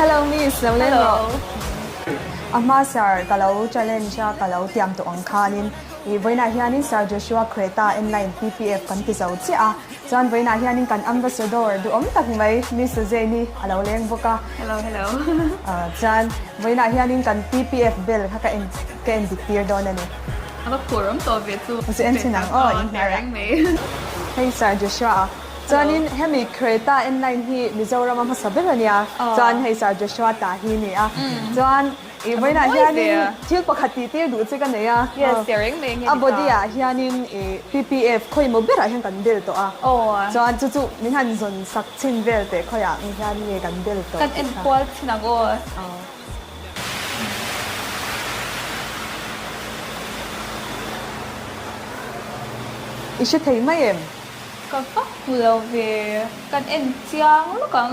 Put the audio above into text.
Hello Miss เราเล่นหรอ Hello. อามาสาร์กะเลา challenge กะเลาเตรียมตัวอังคารินอีไว้นาเฮียนินสาร์ Joshua เครตา N9 PPF กันที่จะอุดเสียจวนไว้นาเฮียนินกัน ambassador ดูอมตักไหม Miss Suzane เราเล่นบุกะ Hello. จวนไว้นาเฮียนินกัน PPF bill ค่ะกันดิเตียร์โดนนี่ Ano forum to vitu. Kasi ensinang in Daring me. Hey Sir Joshua จวนนี้เฮมิเครตา N9 ที่มิโซรามาสับเบลเนี่ยจวนให้ Sir Joshua ตาฮีนี่จวนอีไว้นาเฮียนินที่ปกติที่ดูสิกันเนี่ย Yes, daring me. บดีเฮียนินPPF ค่อยมาเบลอะไรกันเบลตัวจวนจู่ๆนี่ฮันซนสักชินเบลแต่ค่อยเฮียนี่กันเบลตัว Kan enqual sinago. อีชุดเทียมไม่เอ็ม Kan pa mulaw kan en siang lo kang.